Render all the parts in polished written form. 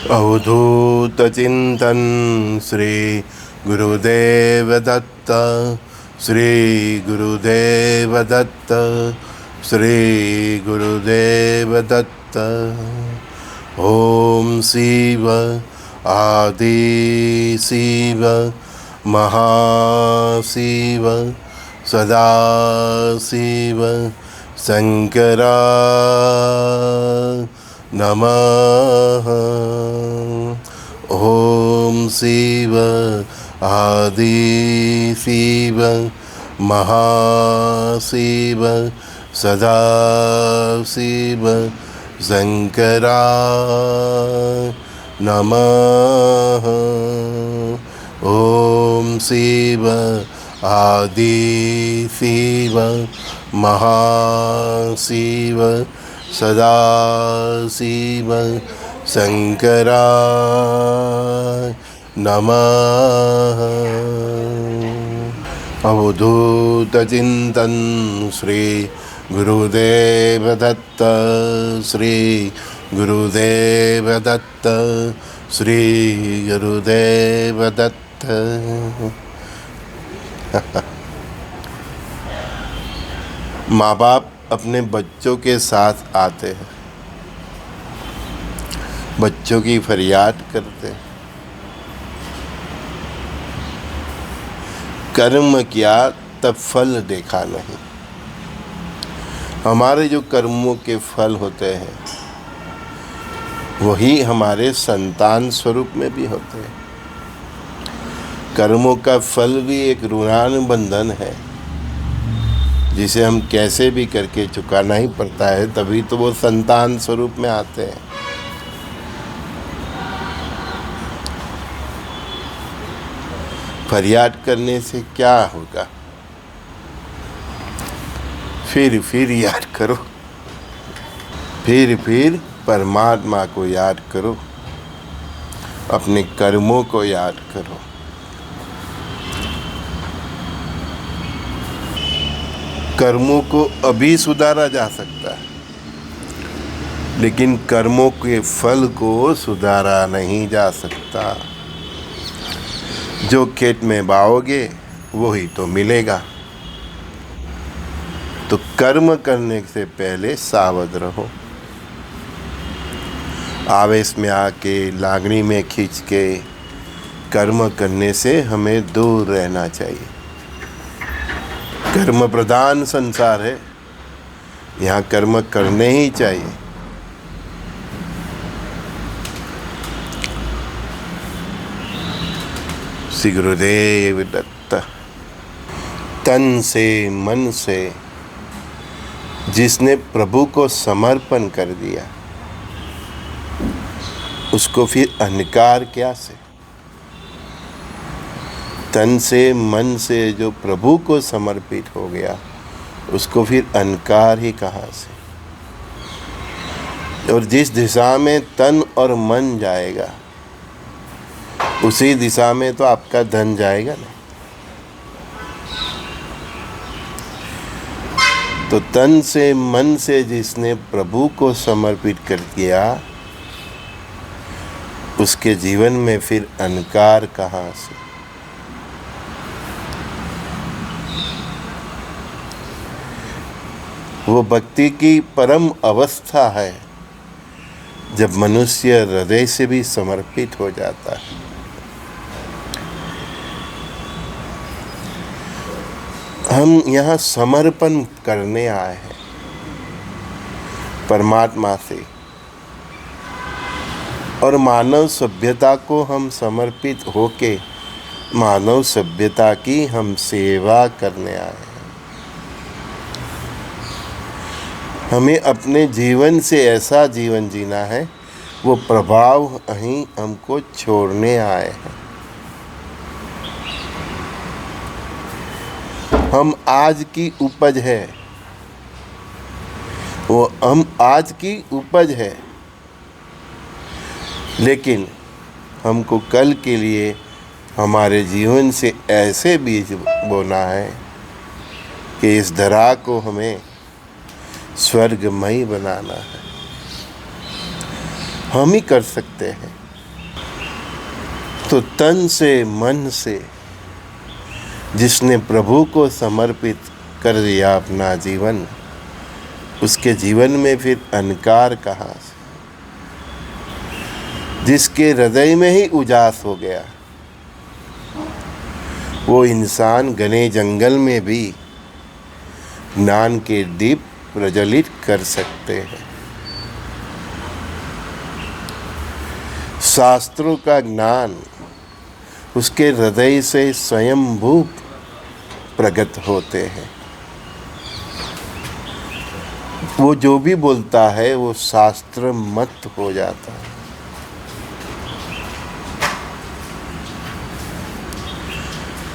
अवधूत चिंतन श्री गुरुदेव दत्त। श्री गुरुदेव दत्त। श्री गुरुदेव दत्त। ओम शिव आदि शिव महाशिव सदा शिव शंकरा नमः। ओम शिव आदि शिव महाशिव सदा शिव शंकरा नमः। ओम शिव आदि शिव महाशिव सदा शिव शंकरा नमः। अवधूत चिंतन श्री गुरुदेव दत्त। श्री गुरुदेव दत्त। श्री गुरुदेव दत्त। माँ बाप अपने बच्चों के साथ आते हैं, बच्चों की फरियाद करते हैं। कर्म किया तब फल देखा नहीं। हमारे जो कर्मों के फल होते हैं वही हमारे संतान स्वरूप में भी होते हैं। कर्मों का फल भी एक ऋणानुबंधन है जिसे हम कैसे भी करके चुकाना ही पड़ता है, तभी तो वो संतान स्वरूप में आते हैं। फरियाद करने से क्या होगा? फिर याद करो, फिर परमात्मा को याद करो, अपने कर्मों को याद करो। कर्मों को अभी सुधारा जा सकता है, लेकिन कर्मों के फल को सुधारा नहीं जा सकता। जो खेत में बाओगे वही तो मिलेगा। तो कर्म करने से पहले सावध रहो। आवेश में आके, लागनी में खींच के कर्म करने से हमें दूर रहना चाहिए। कर्म प्रधान संसार है, यहाँ कर्म करने ही चाहिए। श्री गुरुदेव दत्त। तन से मन से जिसने प्रभु को समर्पण कर दिया उसको फिर अहंकार क्या से? तन से मन से जो प्रभु को समर्पित हो गया उसको फिर अहंकार ही कहाँ से? और जिस दिशा में तन और मन जाएगा उसी दिशा में तो आपका धन जाएगा ना। तो तन से मन से जिसने प्रभु को समर्पित कर दिया उसके जीवन में फिर अहंकार कहाँ से? वो भक्ति की परम अवस्था है जब मनुष्य हृदय से भी समर्पित हो जाता है। हम यहाँ समर्पण करने आए हैं परमात्मा से, और मानव सभ्यता को हम समर्पित होके मानव सभ्यता की हम सेवा करने आए हैं। हमें अपने जीवन से ऐसा जीवन जीना है, वो प्रभाव ही हमको छोड़ने आए हैं। हम आज की उपज है, वो हम आज की उपज है, लेकिन हमको कल के लिए हमारे जीवन से ऐसे बीज बोना है कि इस धरा को हमें स्वर्गमय बनाना है। हम ही कर सकते हैं। तो तन से मन से जिसने प्रभु को समर्पित कर दिया अपना जीवन, उसके जीवन में फिर अहंकार कहाँ से? जिसके हृदय में ही उजास हो गया, वो इंसान घने जंगल में भी ज्ञान के दीप प्रज्वलित कर सकते हैं। शास्त्रों का ज्ञान उसके हृदय से स्वयंभू प्रकट होते हैं। वो जो भी बोलता है वो शास्त्र मत हो जाता है।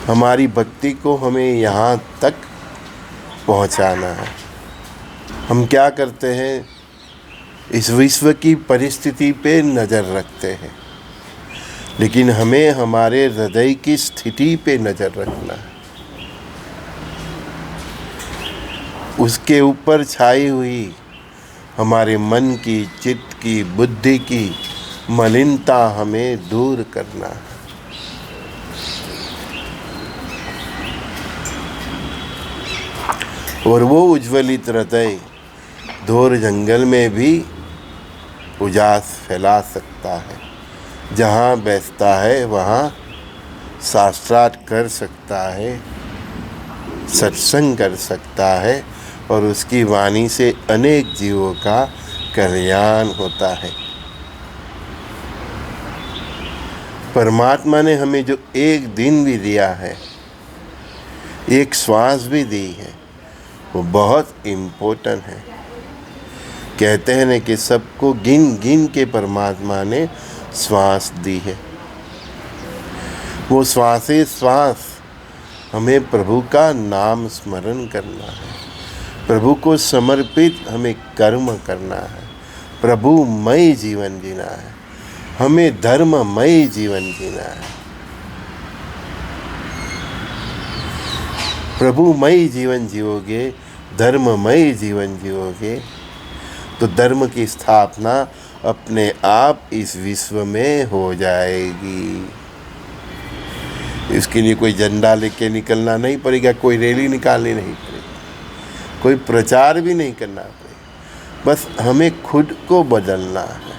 हमारी भक्ति को हमें यहाँ तक पहुँचाना है। हम क्या करते हैं, इस विश्व की परिस्थिति पे नज़र रखते हैं, लेकिन हमें हमारे हृदय की स्थिति पे नज़र रखना है। उसके ऊपर छाई हुई हमारे मन की, चित्त की, बुद्धि की मलिनता हमें दूर करना है। और वो उज्ज्वलित हृदय घोर जंगल में भी उजास फैला सकता है। जहाँ बैठता है वहाँ शास्त्रार्थ कर सकता है, सत्संग कर सकता है और उसकी वाणी से अनेक जीवों का कल्याण होता है। परमात्मा ने हमें जो एक दिन भी दिया है, एक श्वास भी दी है, वो बहुत इम्पोर्टेंट है। कहते हैं ना कि सबको गिन गिन के परमात्मा ने श्वास दी है। वो श्वासे श्वास हमें प्रभु का नाम स्मरण करना है, प्रभु को समर्पित हमें कर्म करना है, प्रभुमय जीवन जीना है, हमें धर्ममय जीवन जीना है। प्रभुमय जीवन जियोगे, धर्ममय जीवन जियोगे तो धर्म की स्थापना अपने आप इस विश्व में हो जाएगी। इसके लिए कोई झंडा लेके निकलना नहीं पड़ेगा, कोई रैली निकालनी नहीं पड़ेगी, कोई प्रचार भी नहीं करना पड़ेगा। बस हमें खुद को बदलना है।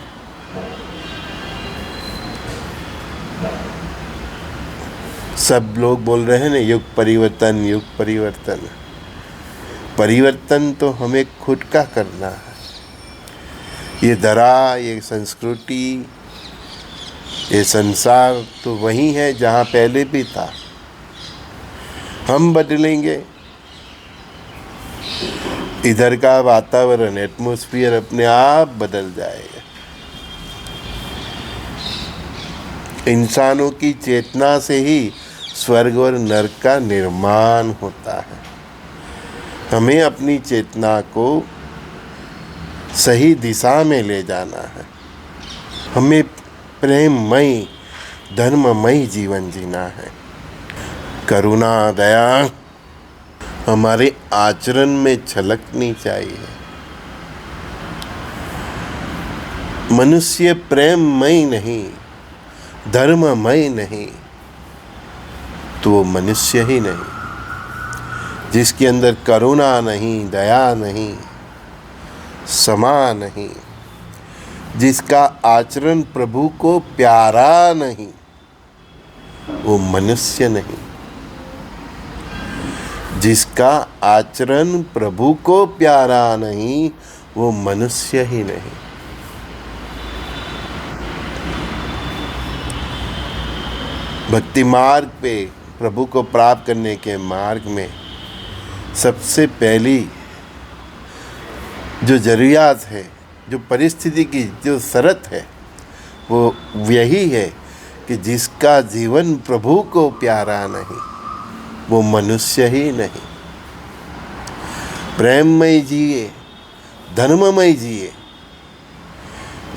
सब लोग बोल रहे हैं ना, युग परिवर्तन, युग परिवर्तन। परिवर्तन तो हमें खुद का करना है। ये धरा, ये संस्कृति, ये संसार तो वही है जहाँ पहले भी था। हम बदलेंगे, इधर का वातावरण, एटमॉस्फेयर अपने आप बदल जाएगा। इंसानों की चेतना से ही स्वर्ग और नरक का निर्माण होता है। हमें अपनी चेतना को सही दिशा में ले जाना है। हमें प्रेममय, धर्ममय जीवन जीना है। करुणा, दया हमारे आचरण में झलकनी चाहिए। मनुष्य प्रेममय नहीं, धर्ममय नहीं तो वो मनुष्य ही नहीं। जिसके अंदर करुणा नहीं, दया नहीं, क्षमा नहीं, जिसका आचरण प्रभु को प्यारा नहीं, वो मनुष्य नहीं। जिसका आचरण प्रभु को प्यारा नहीं, वो मनुष्य ही नहीं। भक्ति मार्ग पे, प्रभु को प्राप्त करने के मार्ग में सबसे पहली जो जरूरियात है, जो परिस्थिति की जो शर्त है, वो यही है कि जिसका जीवन प्रभु को प्यारा नहीं, वो मनुष्य ही नहीं। प्रेममय जिए, धर्ममय जिए,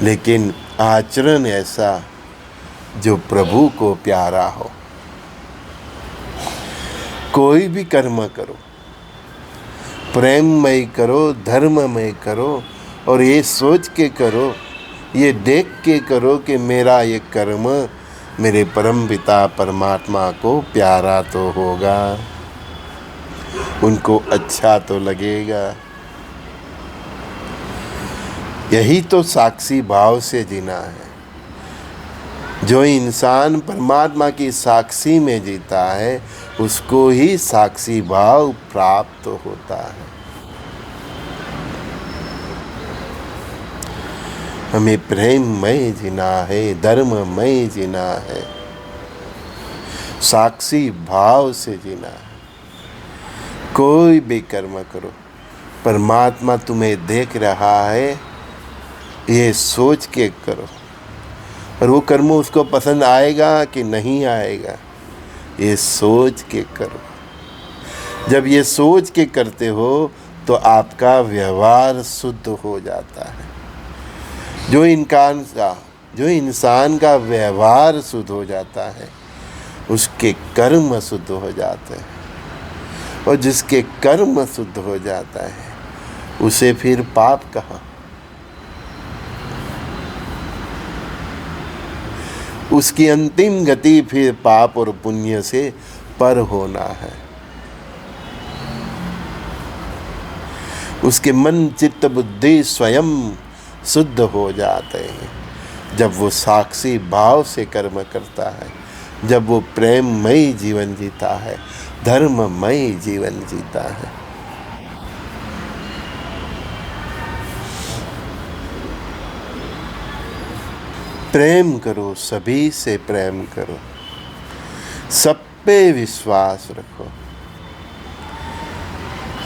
लेकिन आचरण ऐसा जो प्रभु को प्यारा हो। कोई भी कर्म करो, प्रेममय करो, धर्ममय करो और ये सोच के करो, ये देख के करो कि मेरा ये कर्म मेरे परम पिता परमात्मा को प्यारा तो होगा, उनको अच्छा तो लगेगा। यही तो साक्षी भाव से जीना है। जो इंसान परमात्मा की साक्षी में जीता है उसको ही साक्षी भाव प्राप्त होता है। हमें प्रेममय जीना है, धर्ममय जीना है, साक्षी भाव से जीना है। कोई भी कर्म करो, परमात्मा तुम्हें देख रहा है, ये सोच के करो। और वो कर्म उसको पसंद आएगा कि नहीं आएगा, ये सोच के करो। जब ये सोच के करते हो तो आपका व्यवहार शुद्ध हो जाता है। जो इंसान का व्यवहार शुद्ध हो जाता है उसके कर्म शुद्ध हो जाते हैं, और जिसके कर्म शुद्ध हो जाता है उसे फिर पाप कहाँ। उसकी अंतिम गति फिर पाप और पुण्य से पर होना है। उसके मन चित्त बुद्धि स्वयं शुद्ध हो जाते हैं जब वो साक्षी भाव से कर्म करता है, जब वो प्रेममय जीवन जीता है, धर्ममय जीवन जीता है। प्रेम करो, सभी से प्रेम करो, सब पे विश्वास रखो।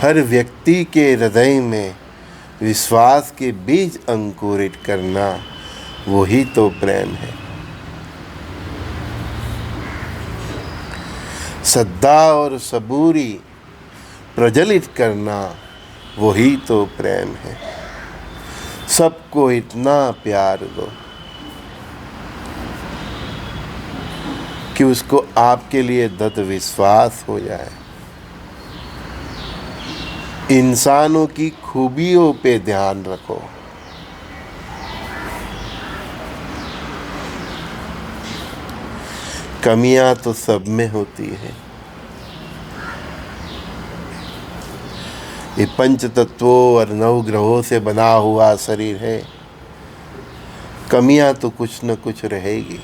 हर व्यक्ति के हृदय में विश्वास के बीज अंकुरित करना, वही तो प्रेम है। श्रद्धा और सबूरी प्रज्वलित करना, वही तो प्रेम है। सबको इतना प्यार दो कि उसको आपके लिए दृढ़ विश्वास हो जाए। इंसानों की खूबियों पे ध्यान रखो। कमियां तो सब में होती है। ये पंच तत्वों और 9 ग्रहों से बना हुआ शरीर है, कमियां तो कुछ न कुछ रहेगी।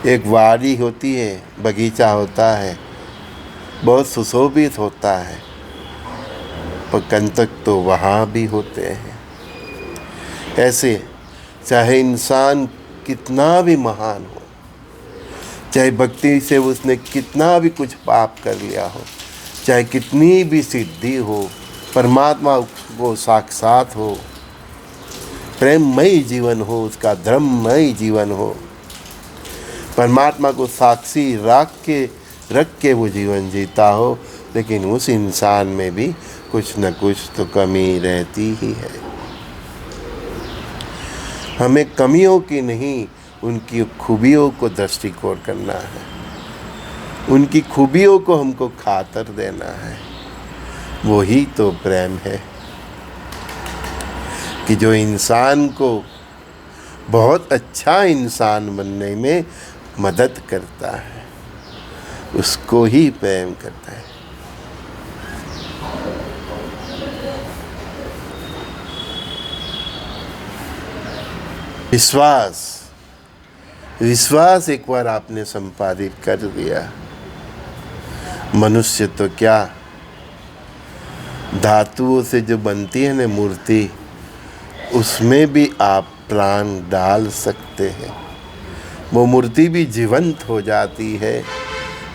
एक वाड़ी होती है, बगीचा होता है, बहुत सुशोभित होता है, पर कंटक तो वहाँ भी होते हैं। ऐसे चाहे इंसान कितना भी महान हो, चाहे भक्ति से उसने कितना भी कुछ पाप कर लिया हो, चाहे कितनी भी सिद्धि हो, परमात्मा वो साक्षात हो, प्रेममय जीवन हो, उसका धर्ममय जीवन हो, परमात्मा को साक्षी रख के वो जीवन जीता हो, लेकिन उस इंसान में भी कुछ न कुछ तो कमी रहती ही है। हमें कमियों की नहीं, उनकी खूबियों को दृष्टिकोण करना है। उनकी खूबियों को हमको खातर देना है। वही तो प्रेम है कि जो इंसान को बहुत अच्छा इंसान बनने में मदद करता है, उसको ही प्रेम करता है। विश्वास एक बार आपने संपादित कर दिया, मनुष्य तो क्या, धातुओं से जो बनती है ना मूर्ति, उसमें भी आप प्राण डाल सकते हैं। वो मूर्ति भी जीवंत हो जाती है,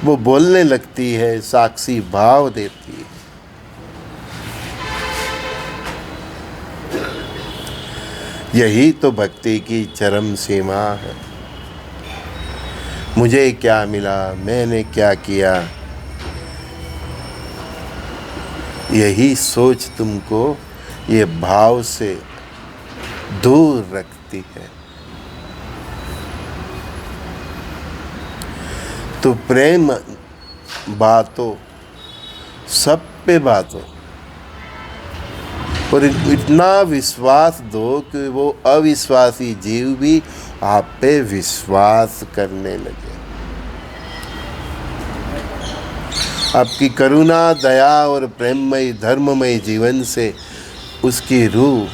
वो बोलने लगती है, साक्षी भाव देती है। यही तो भक्ति की चरम सीमा है। मुझे क्या मिला, मैंने क्या किया, यही सोच तुमको ये भाव से दूर रखती है। तो प्रेम बातों, सब पे बातों, और इतना विश्वास दो कि वो अविश्वासी जीव भी आप पे विश्वास करने लगे। आपकी करुणा, दया और प्रेममय धर्ममय जीवन से उसकी रूह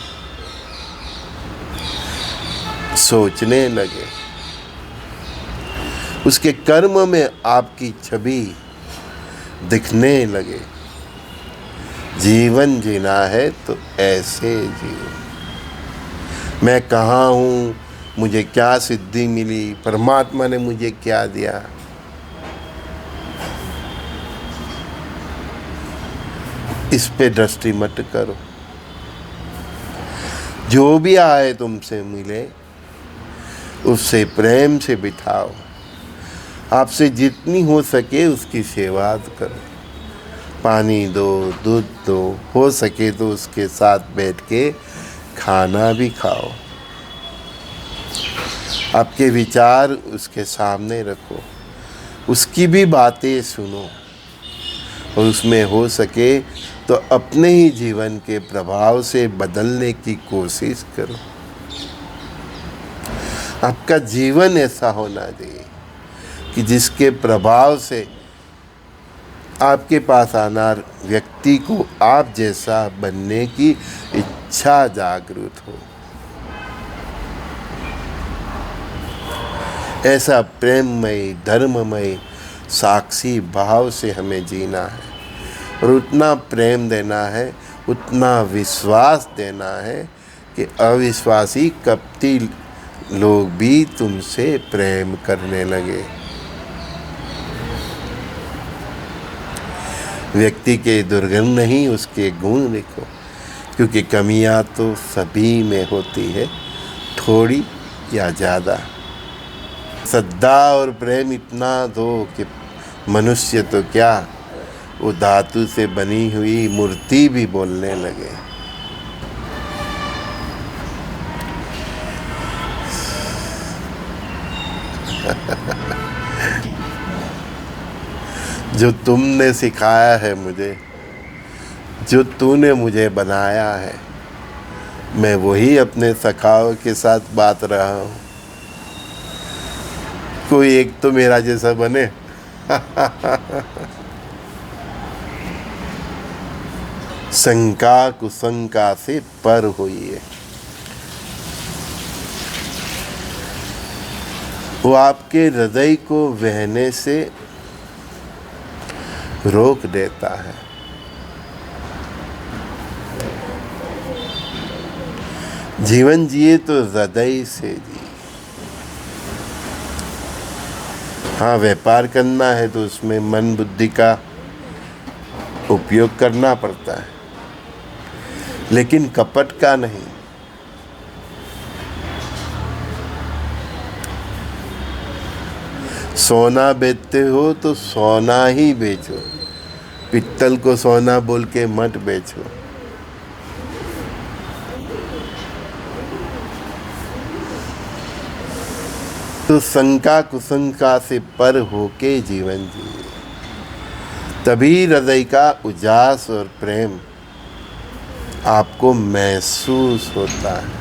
सोचने लगे। उसके कर्म में आपकी छवि दिखने लगे। जीवन जीना है तो ऐसे जियो। मैं कहाँ हूँ, मुझे क्या सिद्धि मिली, परमात्मा ने मुझे क्या दिया। इस पे दृष्टि मत करो। जो भी आए तुमसे मिले, उससे प्रेम से बिठाओ। आपसे जितनी हो सके उसकी सेवा करो। पानी दो, दूध दो, हो सके तो उसके साथ बैठ के खाना भी खाओ। आपके विचार उसके सामने रखो, उसकी भी बातें सुनो और उसमें हो सके तो अपने ही जीवन के प्रभाव से बदलने की कोशिश करो। आपका जीवन ऐसा होना चाहिए कि जिसके प्रभाव से आपके पास आना व्यक्ति को आप जैसा बनने की इच्छा जागृत हो। ऐसा प्रेममय, धर्ममय, साक्षी भाव से हमें जीना है और उतना प्रेम देना है, उतना विश्वास देना है कि अविश्वासी कपटी लोग भी तुमसे प्रेम करने लगे। व्यक्ति के दुर्गुण नहीं, उसके गुण देखो, क्योंकि कमियां तो सभी में होती है, थोड़ी या ज़्यादा। श्रद्धा और प्रेम इतना दो कि मनुष्य तो क्या, वो धातु से बनी हुई मूर्ति भी बोलने लगे। जो तुमने सिखाया है मुझे, जो तूने मुझे बनाया है, मैं वही अपने सखाओं के साथ बात रहा हूँ। कोई एक तो मेरा जैसा बने। शंका कुशंका से पर होइए। वो आपके हृदय को बहने से रोक देता है। जीवन जिए तो हृदय से जिए। हाँ, व्यापार करना है तो उसमें मन बुद्धि का उपयोग करना पड़ता है, लेकिन कपट का नहीं। सोना बेचते हो तो सोना ही बेचो, पित्तल को सोना बोल के मत बेचो। तो शंका कुशंका से पर होके जीवन जिए, तभी हृदय का उजास और प्रेम आपको महसूस होता है।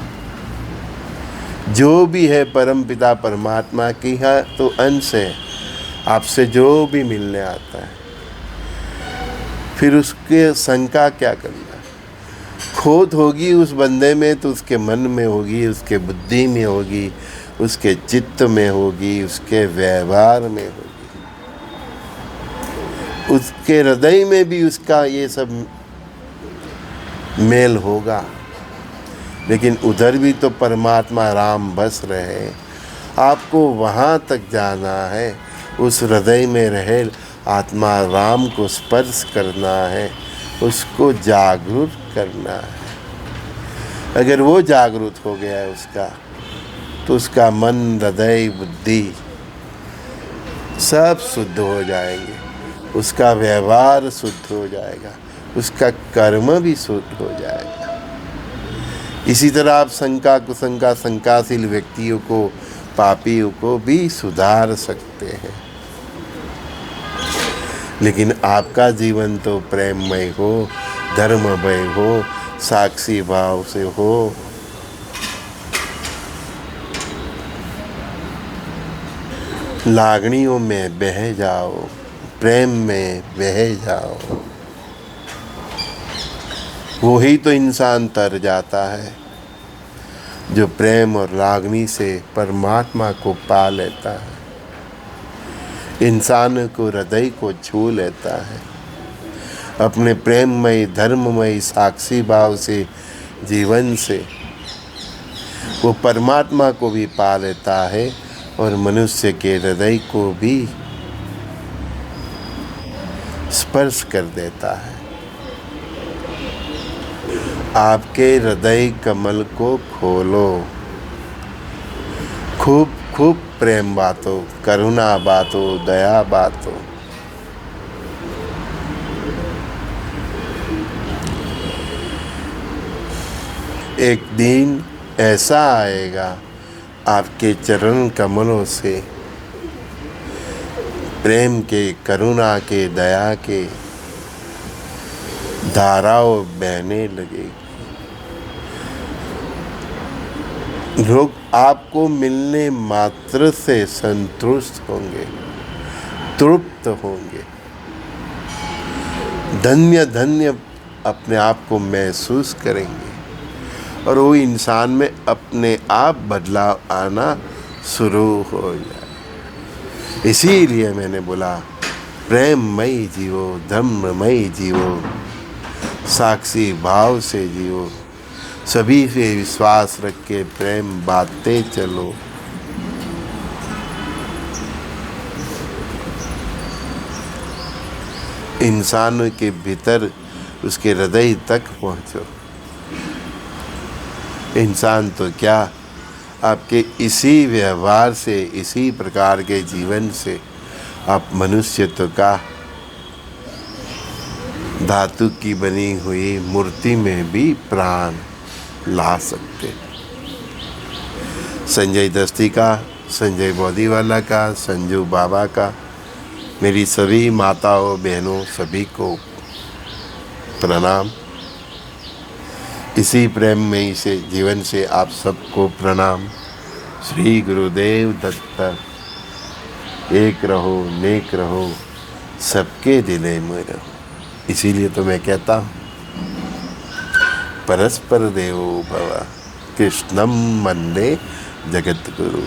जो भी है परम पिता परमात्मा की है तो अंश है, आपसे जो भी मिलने आता है, फिर उसके शंका क्या करना। खोट होगी उस बंदे में तो उसके मन में होगी, उसके बुद्धि में होगी, उसके चित्त में होगी, उसके व्यवहार में होगी, उसके हृदय में भी उसका ये सब मेल होगा। लेकिन उधर भी तो परमात्मा राम बस रहे। आपको वहाँ तक जाना है, उस हृदय में रहे आत्मा राम को स्पर्श करना है, उसको जागरूक करना है। अगर वो जागरूक हो गया है उसका, तो उसका मन, हृदय, बुद्धि सब शुद्ध हो जाएंगे, उसका व्यवहार शुद्ध हो जाएगा, उसका कर्म भी शुद्ध हो जाएगा। इसी तरह आप शंका कुशंका, शंकाशील व्यक्तियों को, पापियों को भी सुधार सकते हैं। लेकिन आपका जीवन तो प्रेममय हो, धर्ममय हो, साक्षी भाव से हो। लागनियों में बह जाओ, प्रेम में बह जाओ। वो ही तो इंसान तर जाता है जो प्रेम और लागनी से परमात्मा को पा लेता है, इंसान को हृदय को छू लेता है, अपने प्रेममय धर्ममय साक्षी भाव से जीवन से वो परमात्मा को भी पा लेता है और मनुष्य के हृदय को भी स्पर्श कर देता है। आपके हृदय कमल को खोलो, खूब खूब प्रेम बातो, करुणा बातो, दया बातो। एक दिन ऐसा आएगा आपके चरण कमलों से प्रेम के, करुणा के, दया के धाराओं बहने लगेगी। लोग आपको मिलने मात्र से संतुष्ट होंगे, तृप्त होंगे, धन्य धन्य अपने आप को महसूस करेंगे और वो इंसान में अपने आप बदलाव आना शुरू हो जाए। इसीलिए मैंने बोला प्रेममयी जीवो, धर्ममयी जीवो, साक्षी भाव से जियो, सभी से विश्वास रख के प्रेम बांटते चलो। इंसान के भीतर उसके हृदय तक पहुँचो। इंसान तो क्या, आपके इसी व्यवहार से, इसी प्रकार के जीवन से आप मनुष्यत्व का धातु की बनी हुई मूर्ति में भी प्राण ला सकते। संजय दस्ती का, संजय बौदीवाला का, संजू बाबा का, मेरी सभी माताओं बहनों सभी को प्रणाम। इसी प्रेम में इसे जीवन से आप सबको प्रणाम। श्री गुरुदेव दत्त। एक रहो, नेक रहो, सबके दिले में रहो। इसीलिए तो मैं कहता हूँ परस्पर देवो भव, कृष्णम वंदे जगत गुरु।